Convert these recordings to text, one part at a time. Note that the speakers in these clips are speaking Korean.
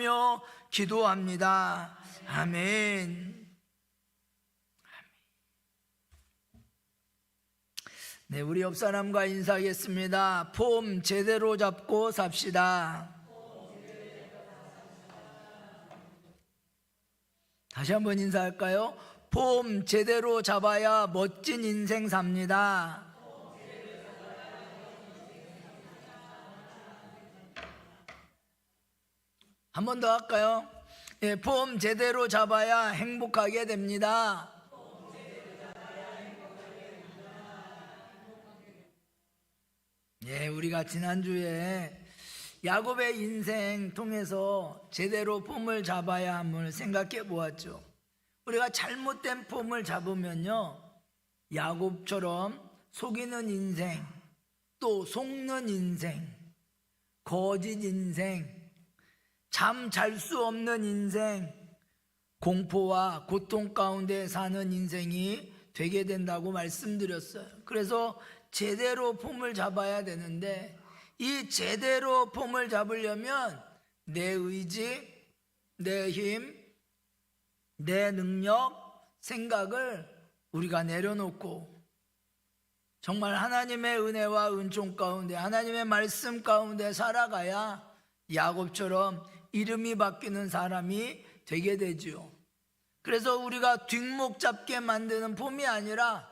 소망하며 기도합니다. 아멘. 네, 우리 옆 사람과 인사하겠습니다. 폼 제대로 잡고 삽시다. 다시 한번 인사할까요? 폼 제대로 잡아야 멋진 인생 삽니다. 한 번 더 할까요? 네, 폼 제대로 잡아야 행복하게 됩니다. 예, 우리가 지난주에 야곱의 인생 통해서 제대로 폼을 잡아야 함을 생각해 보았죠. 우리가 잘못된 폼을 잡으면요, 야곱처럼 속이는 인생, 또 속는 인생, 거짓 인생, 잠 잘 수 없는 인생, 공포와 고통 가운데 사는 인생이 되게 된다고 말씀드렸어요. 그래서 제대로 폼을 잡아야 되는데, 이 제대로 폼을 잡으려면 내 의지, 내 힘, 내 능력, 생각을 우리가 내려놓고 정말 하나님의 은혜와 은총 가운데, 하나님의 말씀 가운데 살아가야 야곱처럼 이름이 바뀌는 사람이 되게 되지요. 그래서 우리가 뒷목 잡게 만드는 폼이 아니라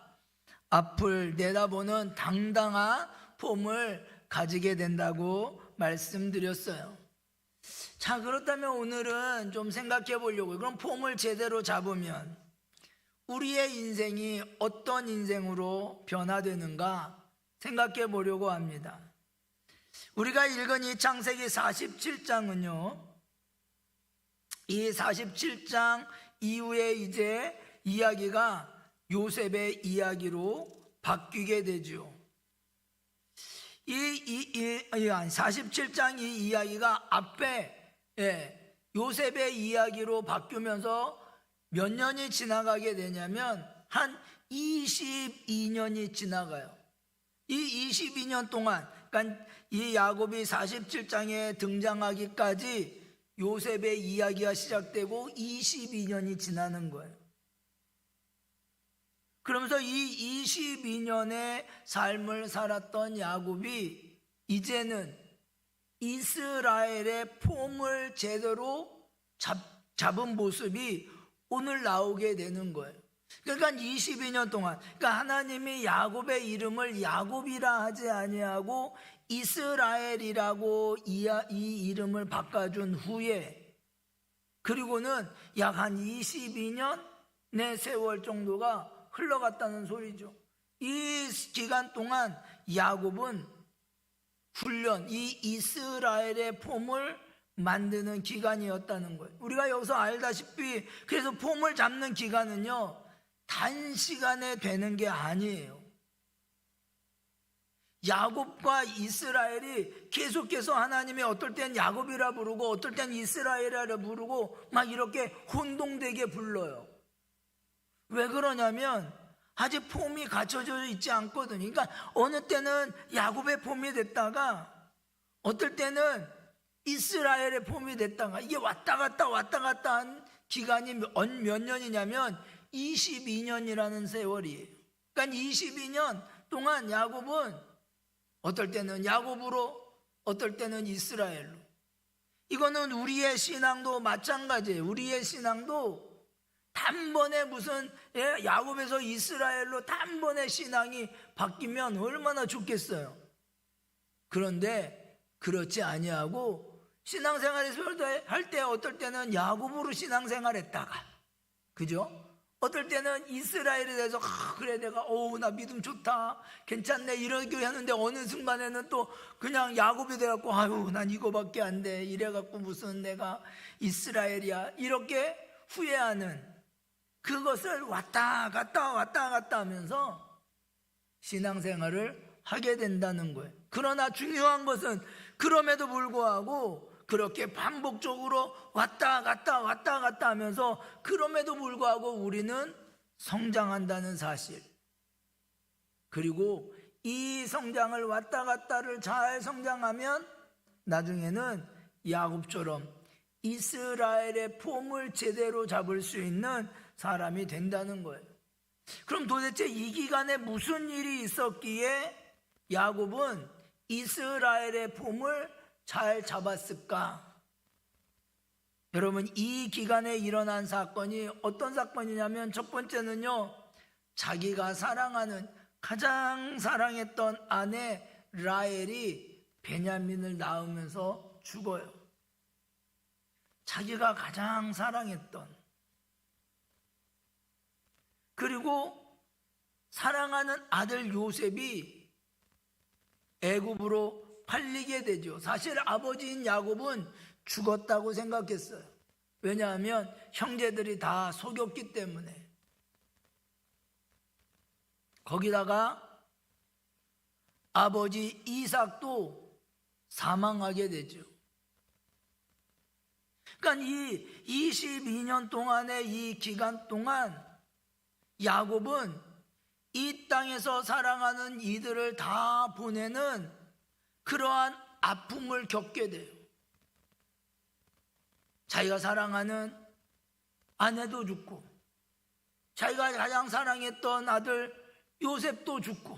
앞을 내다보는 당당한 폼을 가지게 된다고 말씀드렸어요. 자, 그렇다면 오늘은 좀 생각해 보려고요. 그럼 폼을 제대로 잡으면 우리의 인생이 어떤 인생으로 변화되는가 생각해 보려고 합니다. 우리가 읽은 이 창세기 47장은요, 이 47장 이후에 이제 이야기가 요셉의 이야기로 바뀌게 되죠. 47장 이 이야기가 앞에 요셉의 이야기로 바뀌면서 몇 년이 지나가게 되냐면 한 22년이 지나가요. 이 22년 동안, 그러니까 이 야곱이 47장에 등장하기까지 요셉의 이야기가 시작되고 22년이 지나는 거예요. 그러면서 이 22년의 삶을 살았던 야곱이 이제는 이스라엘의 폼을 제대로 잡은 모습이 오늘 나오게 되는 거예요. 그러니까 22년 동안, 그러니까 하나님이 야곱의 이름을 야곱이라 하지 아니하고 이스라엘이라고 이 이름을 바꿔준 후에, 그리고는 약 한 22년의 세월 정도가 흘러갔다는 소리죠. 이 기간 동안 야곱은 훈련, 이 이스라엘의 폼을 만드는 기간이었다는 거예요. 우리가 여기서 알다시피 그래서 폼을 잡는 기간은요, 단시간에 되는 게 아니에요. 야곱과 이스라엘이 계속해서 하나님이 어떨 땐 야곱이라 부르고 어떨 땐 이스라엘이라 부르고 막 이렇게 혼동되게 불러요. 왜 그러냐면 아직 폼이 갖춰져 있지 않거든요. 그러니까 어느 때는 야곱의 폼이 됐다가 어떨 때는 이스라엘의 폼이 됐다가, 이게 왔다 갔다 한 기간이 몇 년이냐면 22년이라는 세월이에요. 그러니까 22년 동안 야곱은 어떨 때는 야곱으로, 어떨 때는 이스라엘로. 이거는 우리의 신앙도 마찬가지예요. 우리의 신앙도 단번에 무슨 야곱에서 이스라엘로 단번에 신앙이 바뀌면 얼마나 좋겠어요. 그런데 그렇지 아니하고 신앙생활에서 할 때 어떨 때는 야곱으로 신앙생활했다가, 그죠? 어떨 때는 이스라엘에 대해서 그래 내가 나 믿음 좋다, 괜찮네 이러기로 했는데 어느 순간에는 또 그냥 야곱이 돼갖고 난 이거밖에 안 돼, 이래갖고 무슨 내가 이스라엘이야, 이렇게 후회하는, 그것을 왔다 갔다 하면서 신앙생활을 하게 된다는 거예요. 그러나 중요한 것은 그럼에도 불구하고 그렇게 반복적으로 왔다 갔다 하면서 그럼에도 불구하고 우리는 성장한다는 사실, 그리고 이 성장을 왔다 갔다를 잘 성장하면 나중에는 야곱처럼 이스라엘의 폼을 제대로 잡을 수 있는 사람이 된다는 거예요. 그럼 도대체 이 기간에 무슨 일이 있었기에 야곱은 이스라엘의 폼을 잘 잡았을까? 여러분, 이 기간에 일어난 사건이 어떤 사건이냐면, 첫 번째는요, 자기가 사랑하는, 가장 사랑했던 아내 라헬이 베냐민을 낳으면서 죽어요. 자기가 가장 사랑했던, 그리고 사랑하는 아들 요셉이 애굽으로 팔리게 되죠. 사실 아버지인 야곱은 죽었다고 생각했어요. 왜냐하면 형제들이 다 속였기 때문에. 거기다가 아버지 이삭도 사망하게 되죠. 그러니까 이 22년 동안의 이 기간 동안 야곱은 이 땅에서 사랑하는 이들을 다 보내는 그러한 아픔을 겪게 돼요. 자기가 사랑하는 아내도 죽고, 자기가 가장 사랑했던 아들 요셉도 죽고,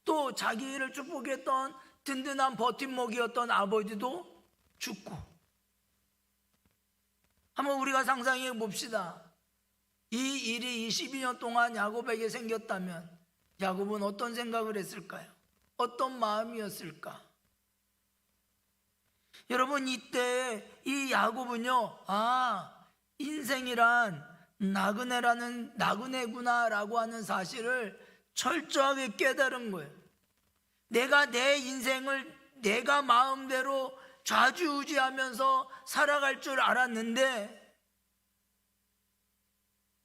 또 자기를 축복했던 든든한 버팀목이었던 아버지도 죽고. 한번 우리가 상상해 봅시다. 이 일이 22년 동안 야곱에게 생겼다면 야곱은 어떤 생각을 했을까요? 어떤 마음이었을까? 여러분, 이때 이 야곱은요, 인생이란 나그네구나 라고 하는 사실을 철저하게 깨달은 거예요. 내가 내 인생을 내가 마음대로 좌지우지하면서 살아갈 줄 알았는데,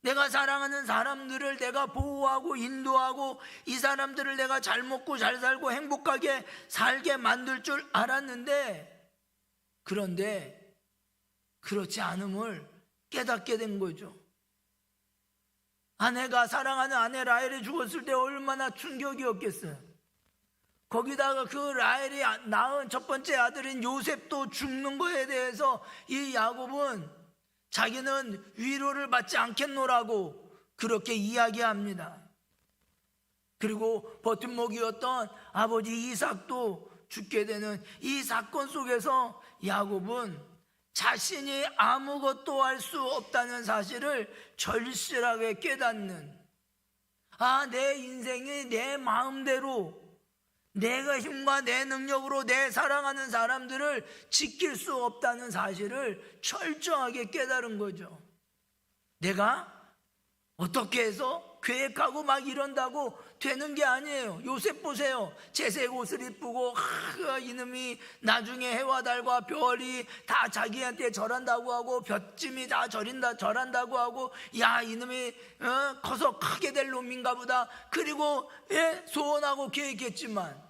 내가 사랑하는 사람들을 내가 보호하고 인도하고 이 사람들을 내가 잘 먹고 잘 살고 행복하게 살게 만들 줄 알았는데, 그런데 그렇지 않음을 깨닫게 된 거죠. 아내가, 사랑하는 아내 라헬이 죽었을 때 얼마나 충격이었겠어요. 거기다가 그 라헬이 낳은 첫 번째 아들인 요셉도 죽는 거에 대해서 이 야곱은 자기는 위로를 받지 않겠노라고 그렇게 이야기합니다. 그리고 버팀목이었던 아버지 이삭도 죽게 되는 이 사건 속에서 야곱은 자신이 아무것도 할 수 없다는 사실을 절실하게 깨닫는, 내 인생이 내 마음대로, 내가 힘과 내 능력으로 내 사랑하는 사람들을 지킬 수 없다는 사실을 철저하게 깨달은 거죠. 내가 어떻게 해서 계획하고 막 이런다고 되는 게 아니에요. 요셉 보세요. 채색 옷을 입고 이놈이 나중에 해와 달과 별이 다 자기한테 절한다고 하고 볏짐이 다 절한다고 하고, 이놈이 커서 크게 될 놈인가 보다. 그리고 소원하고 계획했지만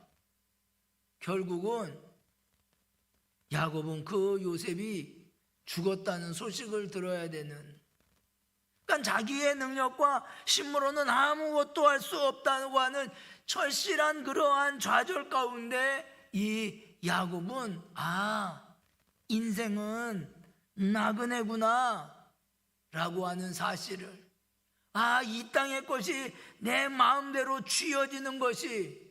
결국은 야곱은 그 요셉이 죽었다는 소식을 들어야 되는, 그러니까 자기의 능력과 힘으로는 아무것도 할 수 없다고 하는 철실한 그러한 좌절 가운데 이 야곱은 인생은 나그네구나 라고 하는 사실을, 이 땅의 것이 내 마음대로 쥐어지는 것이,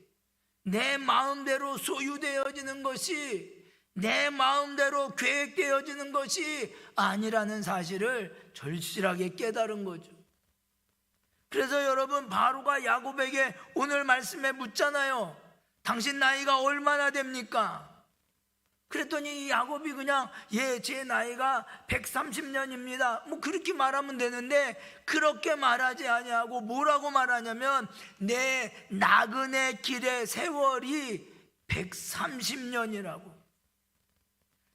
내 마음대로 소유되어지는 것이, 내 마음대로 계획되어지는 것이 아니라는 사실을 절실하게 깨달은 거죠. 그래서 여러분, 바로가 야곱에게 오늘 말씀에 묻잖아요. 당신 나이가 얼마나 됩니까? 그랬더니 야곱이 그냥 제 나이가 130년입니다 뭐 그렇게 말하면 되는데, 그렇게 말하지 아니하고 뭐라고 말하냐면 내 나그네 길의 세월이 130년이라고.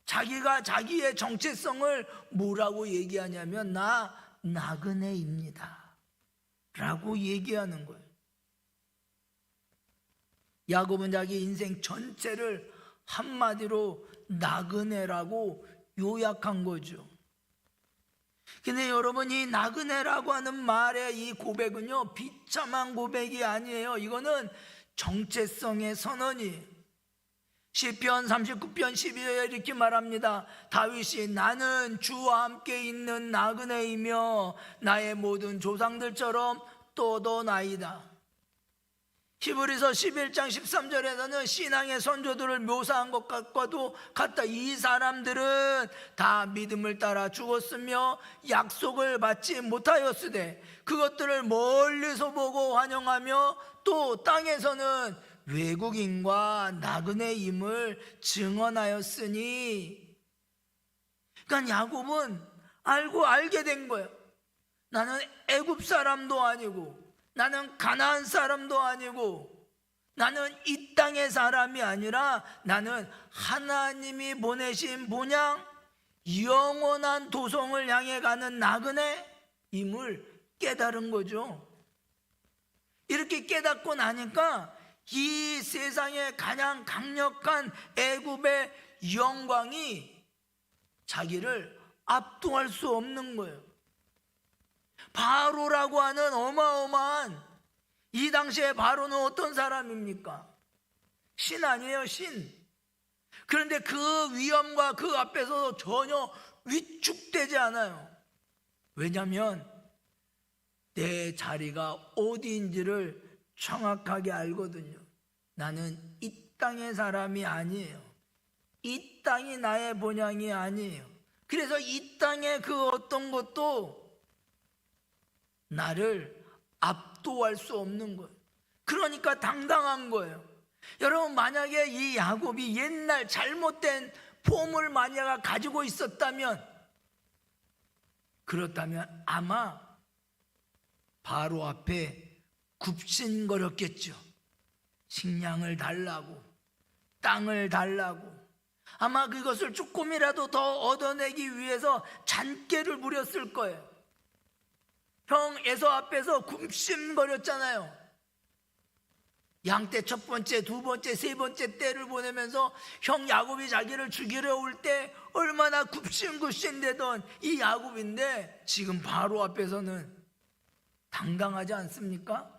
자기가 자기의 정체성을 뭐라고 얘기하냐면 나 나그네입니다 라고 얘기하는 거예요. 야곱은 자기 인생 전체를 한마디로 나그네라고 요약한 거죠. 근데 여러분, 이 나그네라고 하는 말의 이 고백은요, 비참한 고백이 아니에요. 이거는 정체성의 선언이에요. 시편 39편 12절에 이렇게 말합니다. 다윗이 나는 주와 함께 있는 나그네이며 나의 모든 조상들처럼 떠도나이다. 히브리서 11장 13절에서는 신앙의 선조들을 묘사한 것과도 같다. 이 사람들은 다 믿음을 따라 죽었으며 약속을 받지 못하였으되 그것들을 멀리서 보고 환영하며 또 땅에서는 외국인과 나그네임을 증언하였으니. 그러니까 야곱은 알게 된 거예요. 나는 애굽 사람도 아니고 나는 가나안 사람도 아니고 나는 이 땅의 사람이 아니라 나는 하나님이 보내신 본향 영원한 도성을 향해 가는 나그네임을 깨달은 거죠. 이렇게 깨닫고 나니까 이 세상에 가장 강력한 애굽의 영광이 자기를 압도할 수 없는 거예요. 바로라고 하는 어마어마한, 이 당시에 바로는 어떤 사람입니까? 신 아니에요, 신. 그런데 그 위엄과 그 앞에서 전혀 위축되지 않아요. 왜냐하면 내 자리가 어디인지를 정확하게 알거든요. 나는 이 땅의 사람이 아니에요. 이 땅이 나의 본향이 아니에요. 그래서 이 땅의 그 어떤 것도 나를 압도할 수 없는 거예요. 그러니까 당당한 거예요. 여러분, 만약에 이 야곱이 옛날 잘못된 폼을 만약 가지고 있었다면, 그렇다면 아마 바로 앞에 굽신거렸겠죠. 식량을 달라고, 땅을 달라고. 아마 그것을 조금이라도 더 얻어내기 위해서 잔꾀를 부렸을 거예요. 형 에서 앞에서 굽신거렸잖아요. 양떼 첫 번째, 두 번째, 세 번째 떼를 보내면서 형 야곱이 자기를 죽이려 올 때 얼마나 굽신굽신대던 이 야곱인데 지금 바로 앞에서는 당당하지 않습니까?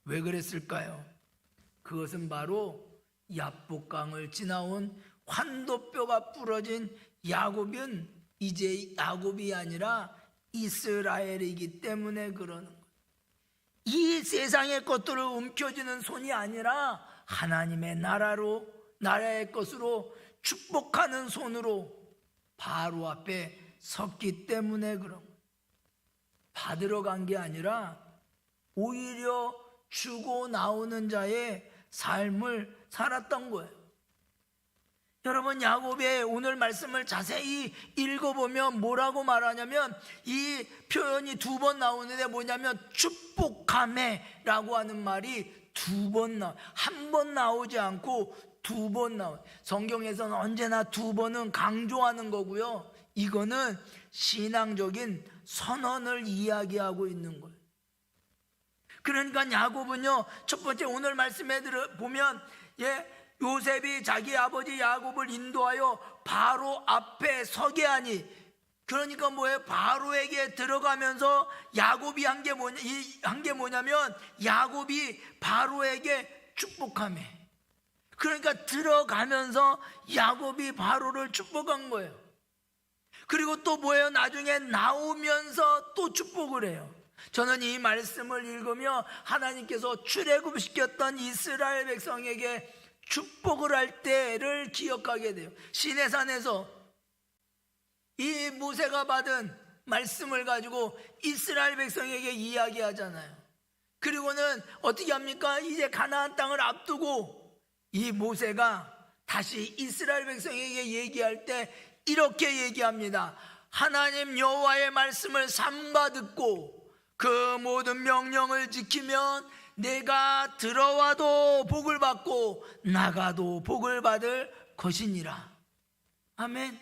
왜 그랬을까요? 그것은 바로 야복강을 지나온 환도뼈가 부러진 야곱은 이제 야곱이 아니라 이스라엘이기 때문에 그러는 거예요. 이 세상의 것들을 움켜쥐는 손이 아니라 하나님의 나라의 것으로 축복하는 손으로 바로 앞에 섰기 때문에 그런 거예요. 받으러 간 게 아니라 오히려 주고 나오는 자의 삶을 살았던 거예요. 여러분, 야곱의 오늘 말씀을 자세히 읽어보면 뭐라고 말하냐면, 이 표현이 두 번 나오는데 뭐냐면 축복하매라고 하는 말이 두 번 한 번 나오지 않고 두 번 나와요. 성경에서는 언제나 두 번은 강조하는 거고요, 이거는 신앙적인 선언을 이야기하고 있는 거예요. 그러니까 야곱은요, 첫 번째 오늘 말씀에 보면 요셉이 자기 아버지 야곱을 인도하여 바로 앞에 서게 하니, 그러니까 뭐예요? 바로에게 들어가면서 야곱이 한 게 뭐냐면 야곱이 바로에게 축복하며, 그러니까 들어가면서 야곱이 바로를 축복한 거예요. 그리고 또 뭐예요? 나중에 나오면서 또 축복을 해요. 저는 이 말씀을 읽으며 하나님께서 출애굽시켰던 이스라엘 백성에게 축복을 할 때를 기억하게 돼요. 시내산에서 이 모세가 받은 말씀을 가지고 이스라엘 백성에게 이야기하잖아요. 그리고는 어떻게 합니까? 이제 가나안 땅을 앞두고 이 모세가 다시 이스라엘 백성에게 얘기할 때 이렇게 얘기합니다. 하나님 여호와의 말씀을 삼가 듣고 그 모든 명령을 지키면 내가 들어와도 복을 받고 나가도 복을 받을 것이니라. 아멘.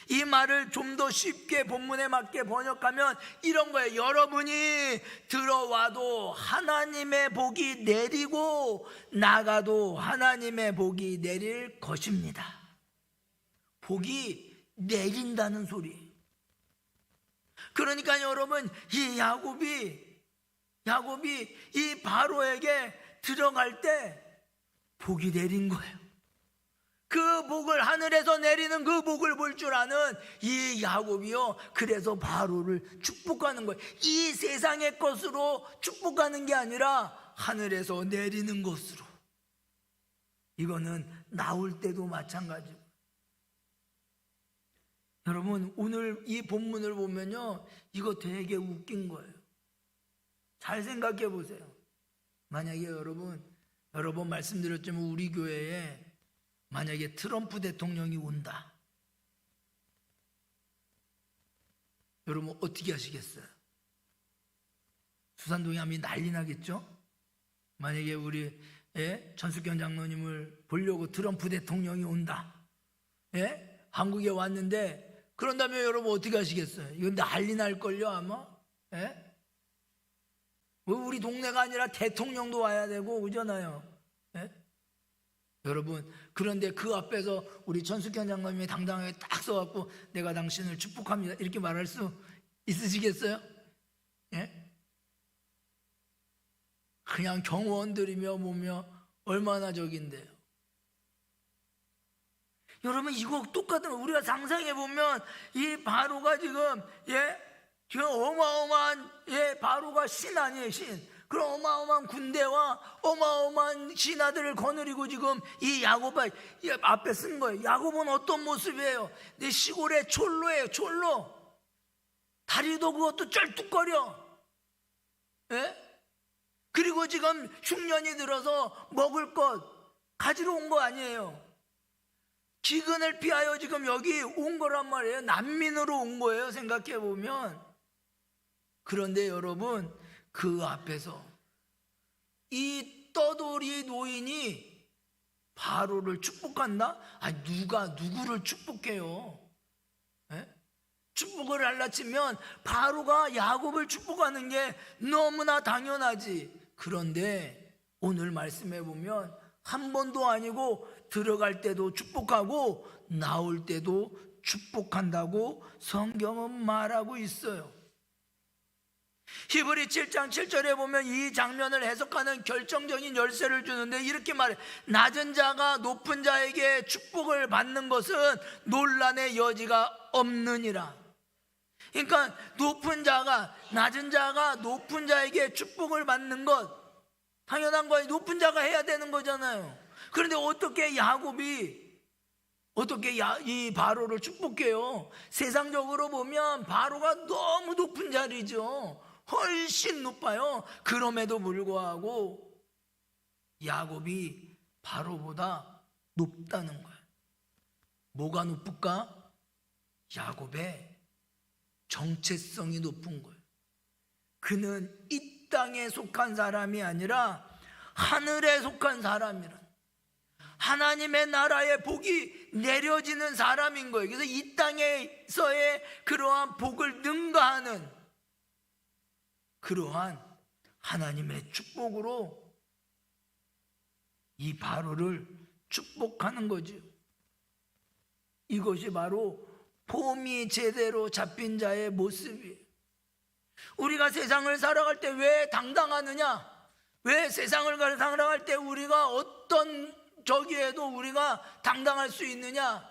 이 말을 좀 더 쉽게 본문에 맞게 번역하면 이런 거예요. 여러분이 들어와도 하나님의 복이 내리고 나가도 하나님의 복이 내릴 것입니다. 복이 내린다는 소리. 그러니까 여러분, 이 야곱이 이 바로에게 들어갈 때 복이 내린 거예요. 그 복을, 하늘에서 내리는 그 복을 볼 줄 아는 이 야곱이요, 그래서 바로를 축복하는 거예요. 이 세상의 것으로 축복하는 게 아니라 하늘에서 내리는 것으로. 이거는 나올 때도 마찬가지고. 여러분, 오늘 이 본문을 보면요, 이거 되게 웃긴 거예요. 잘 생각해 보세요. 만약에 여러 번 말씀드렸지만 우리 교회에 만약에 트럼프 대통령이 온다, 여러분 어떻게 하시겠어요? 수산동에 하면 난리 나겠죠? 만약에 우리 전숙현 장로님을 보려고 트럼프 대통령이 온다, 한국에 왔는데, 그런다면 여러분 어떻게 하시겠어요? 이건 난리 날걸요 아마? 우리 동네가 아니라 대통령도 와야 되고 그러잖아요. 여러분, 그런데 그 앞에서 우리 전숙현 장로님이 당당하게 딱 서갖고 내가 당신을 축복합니다 이렇게 말할 수 있으시겠어요? 그냥 경호원들이며 뭐며 얼마나 적인데요. 여러분, 이거 똑같은 거 우리가 상상해 보면 이 바로가 지금 어마어마한 바로가 신 아니에요, 신. 그런 어마어마한 군대와 어마어마한 신하들을 거느리고 지금 이 야곱 앞에 쓴 거예요. 야곱은 어떤 모습이에요? 내 시골의 촐로예요, 촐로. 다리도 그것도 쩔뚝거려. 그리고 지금 흉년이 들어서 먹을 것 가지러 온 거 아니에요. 기근을 피하여 지금 여기 온 거란 말이에요. 난민으로 온 거예요, 생각해 보면. 그런데 여러분, 그 앞에서 이 떠돌이 노인이 바로를 축복한다? 누가 누구를 축복해요? 축복을 할라치면 바로가 야곱을 축복하는 게 너무나 당연하지. 그런데 오늘 말씀해 보면 한 번도 아니고 들어갈 때도 축복하고 나올 때도 축복한다고 성경은 말하고 있어요. 히브리 7장 7절에 보면 이 장면을 해석하는 결정적인 열쇠를 주는데 이렇게 말해: 낮은 자가 높은 자에게 축복을 받는 것은 논란의 여지가 없느니라. 그러니까 낮은 자가 높은 자에게 축복을 받는 것 당연한 거예요. 높은 자가 해야 되는 거잖아요. 그런데 어떻게 이 바로를 축복해요? 세상적으로 보면 바로가 너무 높은 자리죠. 훨씬 높아요. 그럼에도 불구하고 야곱이 바로보다 높다는 거예요. 뭐가 높을까? 야곱의 정체성이 높은 거예요. 그는 이 땅에 속한 사람이 아니라 하늘에 속한 사람이라. 하나님의 나라의 복이 내려지는 사람인 거예요. 그래서 이 땅에서의 그러한 복을 능가하는 그러한 하나님의 축복으로 이 바로를 축복하는 거죠. 이것이 바로 폼이 제대로 잡힌 자의 모습이에요. 우리가 세상을 살아갈 때 왜 당당하느냐? 왜 세상을 살아갈 때 우리가 어떤 저기에도 우리가 당당할 수 있느냐?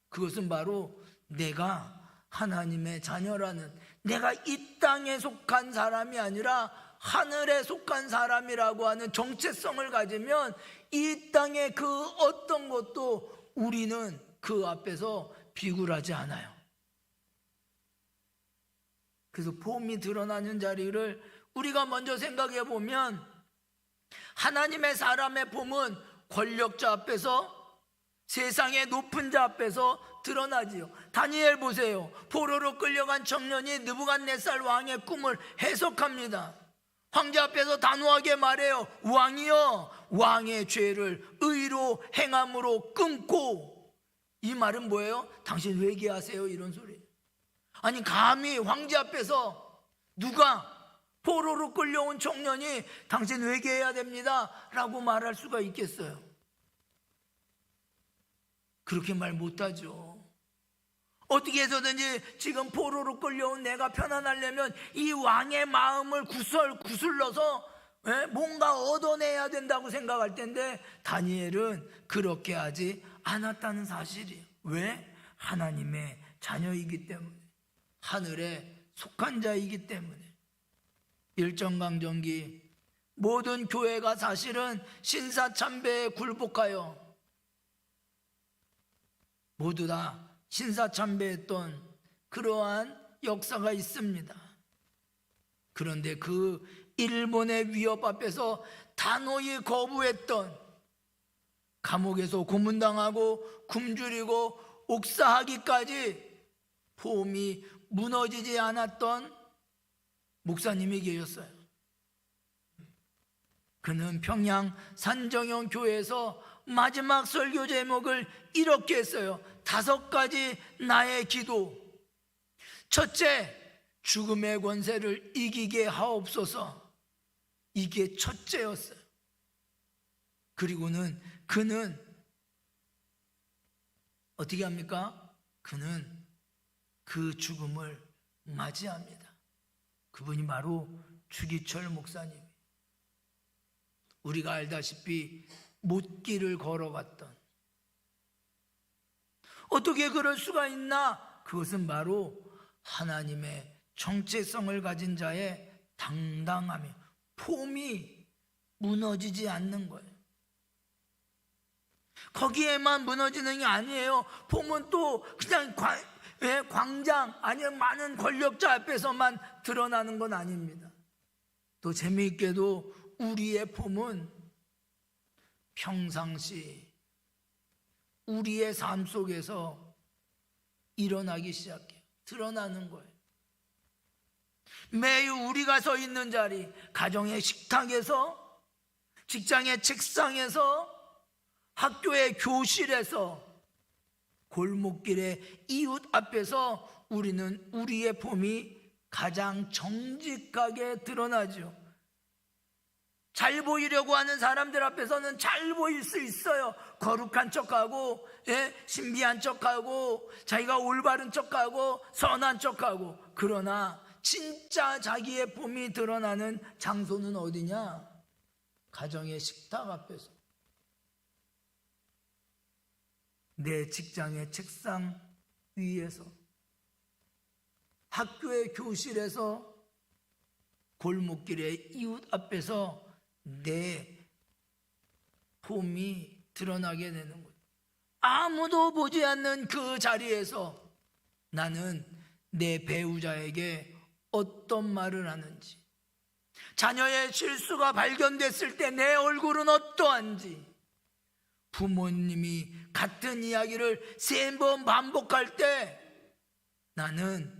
그것은 바로 내가 하나님의 자녀라는, 내가 이 땅에 속한 사람이 아니라 하늘에 속한 사람이라고 하는 정체성을 가지면 이 땅의 그 어떤 것도 우리는 그 앞에서 비굴하지 않아요. 그래서 폼이 드러나는 자리를 우리가 먼저 생각해 보면, 하나님의 사람의 폼은 권력자 앞에서, 세상의 높은 자 앞에서 드러나지요. 다니엘 보세요. 포로로 끌려간 청년이 느부갓네살 왕의 꿈을 해석합니다. 황제 앞에서 단호하게 말해요. 왕이여, 왕의 죄를 의로 행함으로 끊고. 이 말은 뭐예요? 당신 회개하세요, 이런 소리. 아니, 감히 황제 앞에서 누가, 포로로 끌려온 청년이 당신 회개해야 됩니다 라고 말할 수가 있겠어요? 그렇게 말 못하죠. 어떻게 해서든지 지금 포로로 끌려온 내가 편안하려면 이 왕의 마음을 구슬러서 뭔가 얻어내야 된다고 생각할 텐데 다니엘은 그렇게 하지 않았다는 사실이에요. 왜? 하나님의 자녀이기 때문에, 하늘에 속한 자이기 때문에. 일정강점기 모든 교회가 사실은 신사참배에 굴복하여 모두 다 신사참배했던 그러한 역사가 있습니다. 그런데 그 일본의 위협 앞에서 단호히 거부했던, 감옥에서 고문당하고 굶주리고 옥사하기까지 폼이 무너지지 않았던 목사님이 계셨어요. 그는 평양 산정형 교회에서 마지막 설교 제목을 이렇게 했어요. 5가지 나의 기도. 첫째, 죽음의 권세를 이기게 하옵소서. 이게 첫째였어요. 그리고는 그는 어떻게 합니까? 그는 그 죽음을 맞이합니다. 그분이 바로 주기철 목사님. 우리가 알다시피 못길을 걸어갔던, 어떻게 그럴 수가 있나? 그것은 바로 하나님의 정체성을 가진 자의 당당함이, 폼이 무너지지 않는 거예요. 거기에만 무너지는 게 아니에요. 폼은 또 그냥 광장 아니면 많은 권력자 앞에서만 드러나는 건 아닙니다. 또 재미있게도 우리의 폼은 평상시 우리의 삶 속에서 일어나기 시작해요. 드러나는 거예요. 매일 우리가 서 있는 자리, 가정의 식탁에서, 직장의 책상에서, 학교의 교실에서, 골목길의 이웃 앞에서 우리는 우리의 폼이 가장 정직하게 드러나죠. 잘 보이려고 하는 사람들 앞에서는 잘 보일 수 있어요. 거룩한 척하고, 신비한 척하고, 자기가 올바른 척하고, 선한 척하고. 그러나 진짜 자기의 폼이 드러나는 장소는 어디냐? 가정의 식탁 앞에서, 내 직장의 책상 위에서, 학교의 교실에서, 골목길의 이웃 앞에서 내 폼이 드러나게 되는 거예요. 아무도 보지 않는 그 자리에서 나는 내 배우자에게 어떤 말을 하는지, 자녀의 실수가 발견됐을 때 내 얼굴은 어떠한지, 부모님이 같은 이야기를 3번 반복할 때 나는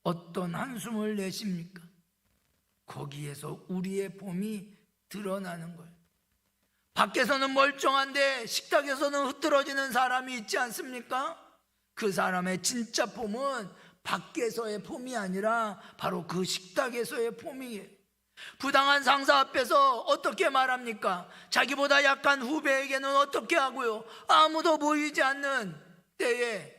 어떤 한숨을 내십니까? 거기에서 우리의 폼이 드러나는 거예요. 밖에서는 멀쩡한데 식탁에서는 흐트러지는 사람이 있지 않습니까? 그 사람의 진짜 폼은 밖에서의 폼이 아니라 바로 그 식탁에서의 폼이에요. 부당한 상사 앞에서 어떻게 말합니까? 자기보다 약한 후배에게는 어떻게 하고요? 아무도 보이지 않는 때에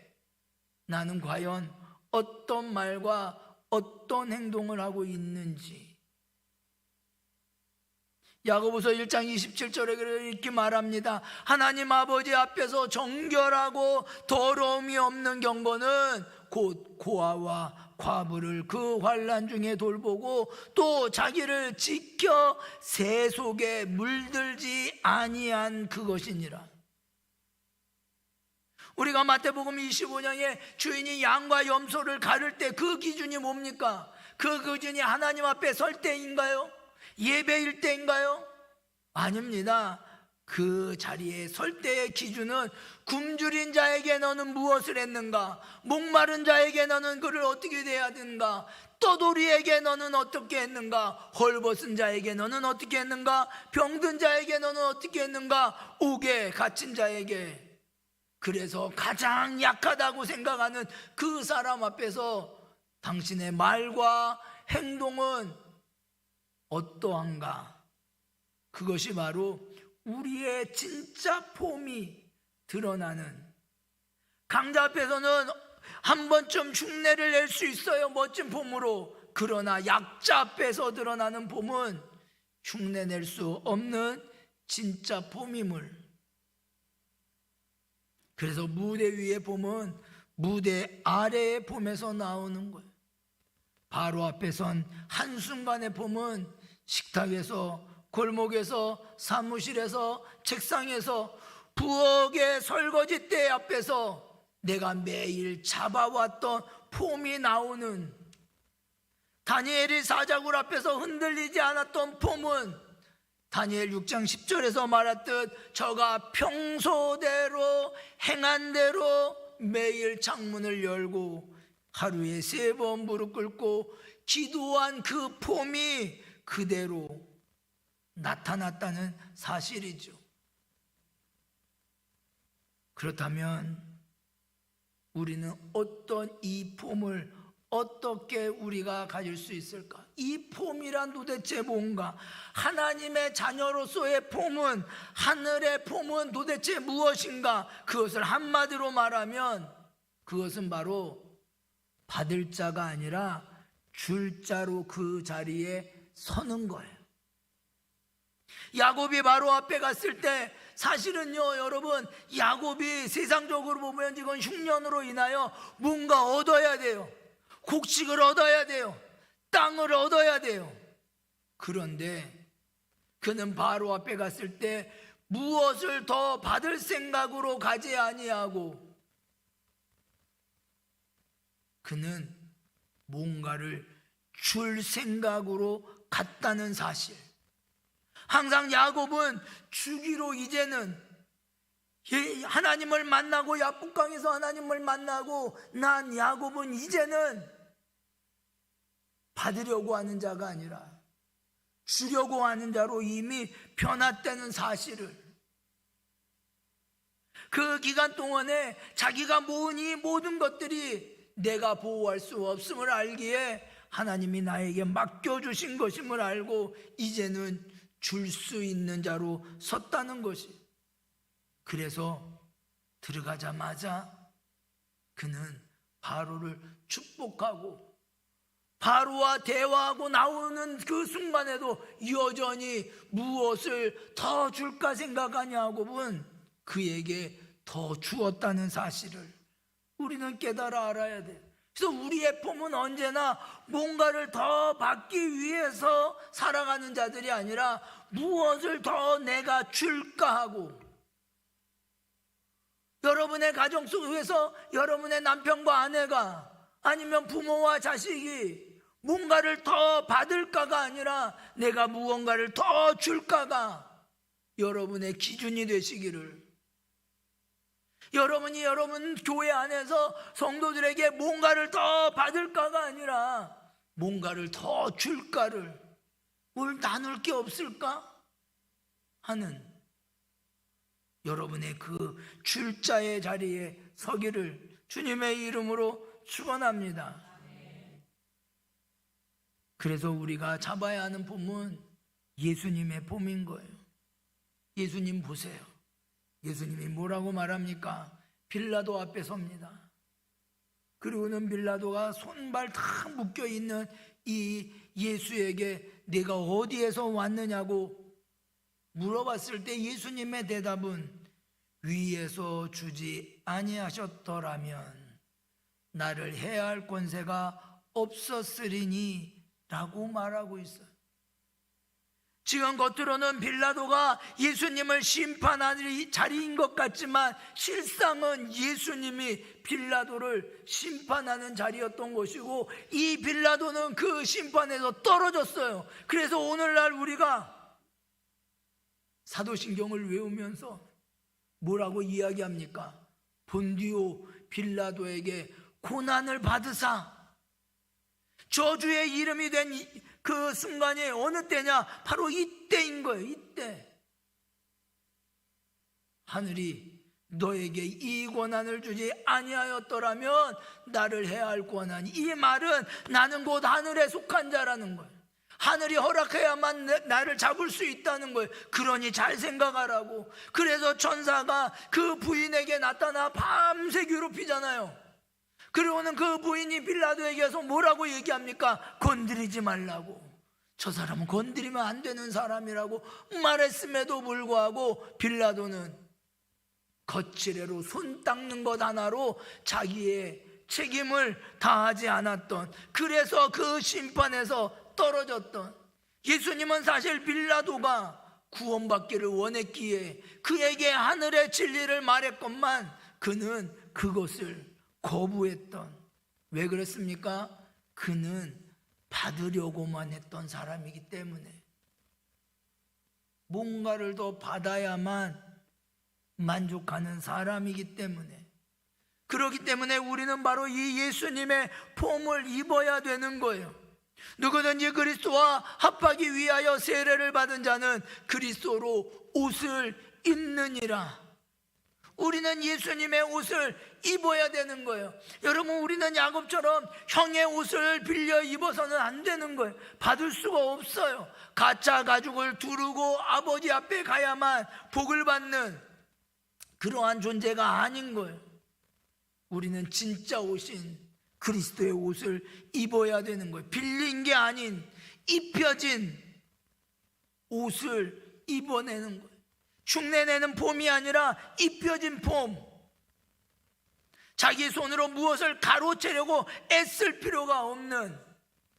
나는 과연 어떤 말과 어떤 행동을 하고 있는지. 야고보서 1장 27절에 이렇게 말합니다. 하나님 아버지 앞에서 정결하고 더러움이 없는 경건은 곧 고아와 과부를 그 환난 중에 돌보고 또 자기를 지켜 새 속에 물들지 아니한 그것이니라. 우리가 마태복음 25장에 주인이 양과 염소를 가를 때 그 기준이 뭡니까? 그 기준이 하나님 앞에 설 때인가요? 예배일 때인가요? 아닙니다. 그 자리에 설 때의 기준은 굶주린 자에게 너는 무엇을 했는가? 목마른 자에게 너는 그를 어떻게 대해야 되는가? 떠돌이에게 너는 어떻게 했는가? 헐벗은 자에게 너는 어떻게 했는가? 병든 자에게 너는 어떻게 했는가? 옥에 갇힌 자에게. 그래서 가장 약하다고 생각하는 그 사람 앞에서 당신의 말과 행동은 어떠한가? 그것이 바로 우리의 진짜 폼이 드러나는. 강자 앞에서는 한 번쯤 흉내를 낼 수 있어요, 멋진 폼으로. 그러나 약자 앞에서 드러나는 폼은 흉내낼 수 없는 진짜 봄임을. 그래서 무대 위의 봄은 무대 아래의 봄에서 나오는 거예요. 바로 앞에 선 한순간의 봄은 식탁에서, 골목에서, 사무실에서, 책상에서, 부엌의 설거지대 앞에서 내가 매일 잡아왔던 폼이 나오는, 다니엘이 사자굴 앞에서 흔들리지 않았던 폼은 다니엘 6장 10절에서 말했듯 저가 평소대로 행한 대로 매일 창문을 열고 하루에 3번 무릎 꿇고 기도한 그 폼이 그대로 나타났다는 사실이죠. 그렇다면 우리는 어떤 이 폼을 어떻게 우리가 가질 수 있을까? 이 폼이란 도대체 뭔가? 하나님의 자녀로서의 폼은, 하늘의 폼은 도대체 무엇인가? 그것을 한마디로 말하면 그것은 바로 받을 자가 아니라 줄 자로 그 자리에 서는 거예요. 야곱이 바로 앞에 갔을 때 사실은요, 여러분, 야곱이 세상적으로 보면 지금 흉년으로 인하여 뭔가 얻어야 돼요. 곡식을 얻어야 돼요. 땅을 얻어야 돼요. 그런데 그는 바로 앞에 갔을 때 무엇을 더 받을 생각으로 가지 아니하고 그는 뭔가를 줄 생각으로 갔다는 사실. 항상 야곱은 주기로 이제는 하나님을 만나고 야복강에서 하나님을 만나고 난 야곱은 이제는 받으려고 하는 자가 아니라 주려고 하는 자로 이미 변화되는 사실을, 그 기간 동안에 자기가 모은 이 모든 것들이 내가 보호할 수 없음을 알기에 하나님이 나에게 맡겨주신 것임을 알고 이제는 줄 수 있는 자로 섰다는 것이. 그래서 들어가자마자 그는 바로를 축복하고 바로와 대화하고 나오는 그 순간에도 여전히 무엇을 더 줄까 생각하냐 야곱은 그에게 더 주었다는 사실을 우리는 깨달아 알아야 돼요. 그래서 우리의 폼은 언제나 뭔가를 더 받기 위해서 살아가는 자들이 아니라 무엇을 더 내가 줄까 하고, 여러분의 가정 속에서 여러분의 남편과 아내가 아니면 부모와 자식이 뭔가를 더 받을까가 아니라 내가 무언가를 더 줄까가 여러분의 기준이 되시기를, 여러분이 여러분 교회 안에서 성도들에게 뭔가를 더 받을까가 아니라 뭔가를 더 줄까를, 뭘 나눌 게 없을까 하는 여러분의 그 줄자의 자리에 서기를 주님의 이름으로 축원합니다. 그래서 우리가 잡아야 하는 폼은 예수님의 폼인 거예요. 예수님 보세요. 예수님이 뭐라고 말합니까? 빌라도 앞에 섭니다. 그리고는 빌라도가 손발 다 묶여있는 이 예수에게 내가 어디에서 왔느냐고 물어봤을 때 예수님의 대답은 위에서 주지 아니하셨더라면 나를 해야 할 권세가 없었으리니 라고 말하고 있어요. 지금 겉으로는 빌라도가 예수님을 심판하는 자리인 것 같지만 실상은 예수님이 빌라도를 심판하는 자리였던 것이고 이 빌라도는 그 심판에서 떨어졌어요. 그래서 오늘날 우리가 사도신경을 외우면서 뭐라고 이야기합니까? 본디오 빌라도에게 고난을 받으사, 저주의 이름이 된 그 순간이 어느 때냐? 바로 이때인 거예요. 이때 하늘이 너에게 이 권한을 주지 아니하였더라면 나를 해야 할 권한, 이 말은 나는 곧 하늘에 속한 자라는 거예요. 하늘이 허락해야만 나를 잡을 수 있다는 거예요. 그러니 잘 생각하라고. 그래서 천사가 그 부인에게 나타나 밤새 괴롭히잖아요. 그리고는 그 부인이 빌라도에게서 뭐라고 얘기합니까? 건드리지 말라고. 저 사람은 건드리면 안 되는 사람이라고 말했음에도 불구하고 빌라도는 거칠애로 손 닦는 것 하나로 자기의 책임을 다하지 않았던, 그래서 그 심판에서 떨어졌던, 예수님은 사실 빌라도가 구원받기를 원했기에 그에게 하늘의 진리를 말했건만 그는 그것을 거부했던, 왜 그랬습니까? 그는 받으려고만 했던 사람이기 때문에, 뭔가를 더 받아야만 만족하는 사람이기 때문에, 그렇기 때문에 우리는 바로 이 예수님의 폼을 입어야 되는 거예요. 누구든지 그리스도와 합하기 위하여 세례를 받은 자는 그리스도로 옷을 입느니라. 우리는 예수님의 옷을 입어야 되는 거예요. 여러분, 우리는 야곱처럼 형의 옷을 빌려 입어서는 안 되는 거예요. 받을 수가 없어요. 가짜 가죽을 두르고 아버지 앞에 가야만 복을 받는 그러한 존재가 아닌 거예요. 우리는 진짜 옷인 그리스도의 옷을 입어야 되는 거예요. 빌린 게 아닌 입혀진 옷을 입어내는 거예요. 흉내내는 폼이 아니라 입혀진 폼. 자기 손으로 무엇을 가로채려고 애쓸 필요가 없는,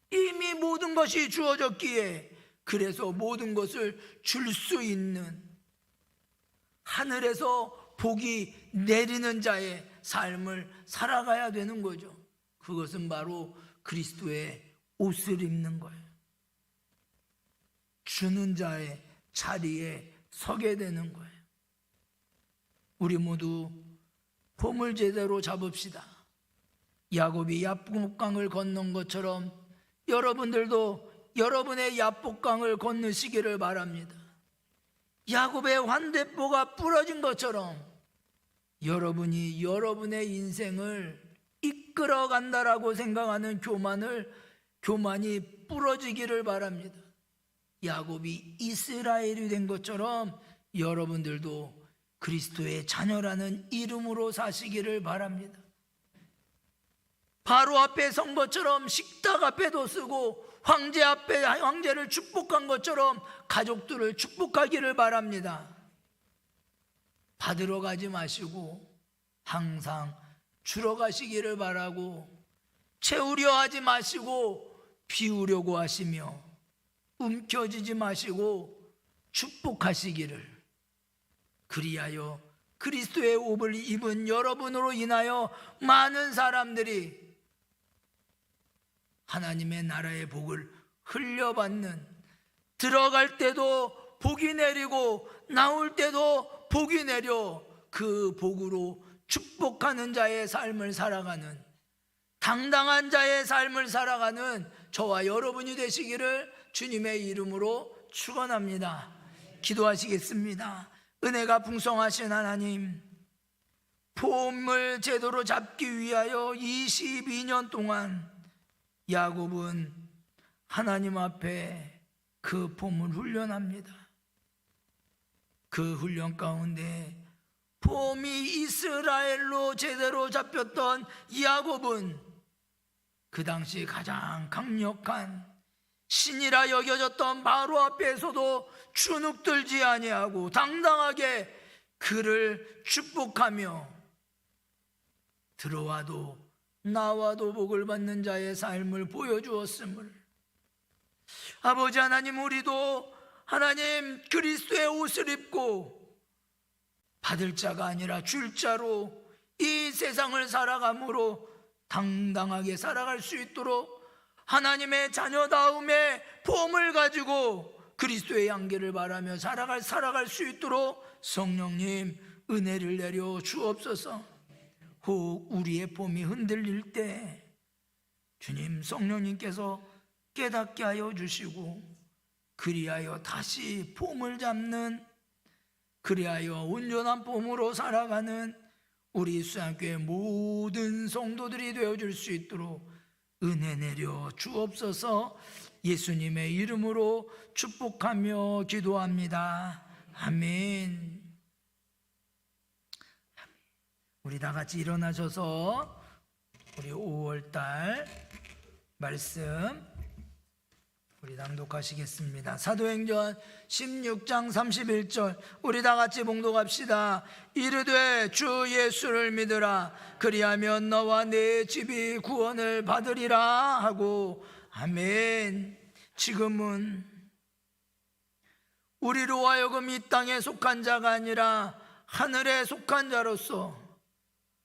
이미 모든 것이 주어졌기에 그래서 모든 것을 줄 수 있는, 하늘에서 복이 내리는 자의 삶을 살아가야 되는 거죠. 그것은 바로 그리스도의 옷을 입는 거예요. 주는 자의 자리에 서게 되는 거예요. 우리 모두 폼을 제대로 잡읍시다. 야곱이 야복강을 건넌 것처럼 여러분들도 여러분의 야복강을 건너시기를 바랍니다. 야곱의 환대포가 부러진 것처럼 여러분이 여러분의 인생을 이끌어 간다라고 생각하는 교만이 부러지기를 바랍니다. 야곱이 이스라엘이 된 것처럼 여러분들도 그리스도의 자녀라는 이름으로 사시기를 바랍니다. 바로 앞에 선 것처럼 식탁 앞에도 쓰고 황제 앞에 황제를 축복한 것처럼 가족들을 축복하기를 바랍니다. 받으러 가지 마시고 항상 주러 가시기를 바라고, 채우려 하지 마시고 비우려고 하시며 움켜쥐지 마시고 축복하시기를, 그리하여 그리스도의 옷을 입은 여러분으로 인하여 많은 사람들이 하나님의 나라의 복을 흘려받는, 들어갈 때도 복이 내리고 나올 때도 복이 내려 그 복으로 축복하는 자의 삶을 살아가는, 당당한 자의 삶을 살아가는 저와 여러분이 되시기를 주님의 이름으로 축원합니다. 기도하시겠습니다. 은혜가 풍성하신 하나님, 폼을 제대로 잡기 위하여 22년 동안 야곱은 하나님 앞에 그 폼을 훈련합니다. 그 훈련 가운데 폼이 이스라엘로 제대로 잡혔던 야곱은 그 당시 가장 강력한 신이라 여겨졌던 바로 앞에서도 주눅들지 아니하고 당당하게 그를 축복하며 들어와도 나와도 복을 받는 자의 삶을 보여주었음을, 아버지 하나님, 우리도 하나님 그리스도의 옷을 입고 받을 자가 아니라 줄 자로 이 세상을 살아감으로 당당하게 살아갈 수 있도록 하나님의 자녀다움의 폼을 가지고 그리스도의 양계를 바라며 살아갈 수 있도록 성령님 은혜를 내려 주옵소서. 혹 우리의 폼이 흔들릴 때 주님 성령님께서 깨닫게 하여 주시고, 그리하여 다시 폼을 잡는, 그리하여 온전한 폼으로 살아가는 우리 수양교회 모든 성도들이 되어줄 수 있도록 은혜 내려 주옵소서. 예수님의 이름으로 축복하며 기도합니다. 아멘. 우리 다 같이 일어나셔서 우리 5월달 말씀 우리 낭독하시겠습니다. 사도행전 16장 31절 우리 다 같이 봉독합시다. 이르되 주 예수를 믿으라 그리하면 너와 네 집이 구원을 받으리라 하고 아멘. 지금은 우리로 하여금 이 땅에 속한 자가 아니라 하늘에 속한 자로서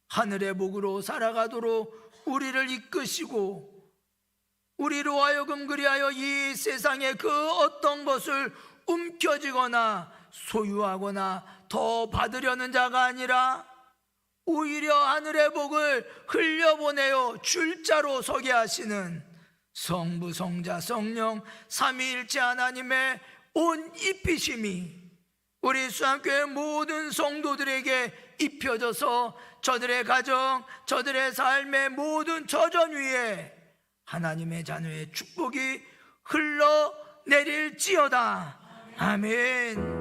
하늘의 복으로 살아가도록 우리를 이끄시고 우리로 하여금 그리하여 이 세상의 그 어떤 것을 움켜쥐거나 소유하거나 더 받으려는 자가 아니라 오히려 하늘의 복을 흘려보내어 줄 자로 서게 하시는 성부 성자 성령 삼위일체 하나님의 온 입히심이 우리 수양교회 모든 성도들에게 입혀져서 저들의 가정, 저들의 삶의 모든 저전 위에 하나님의 자녀의 축복이 흘러내릴지어다. 아멘.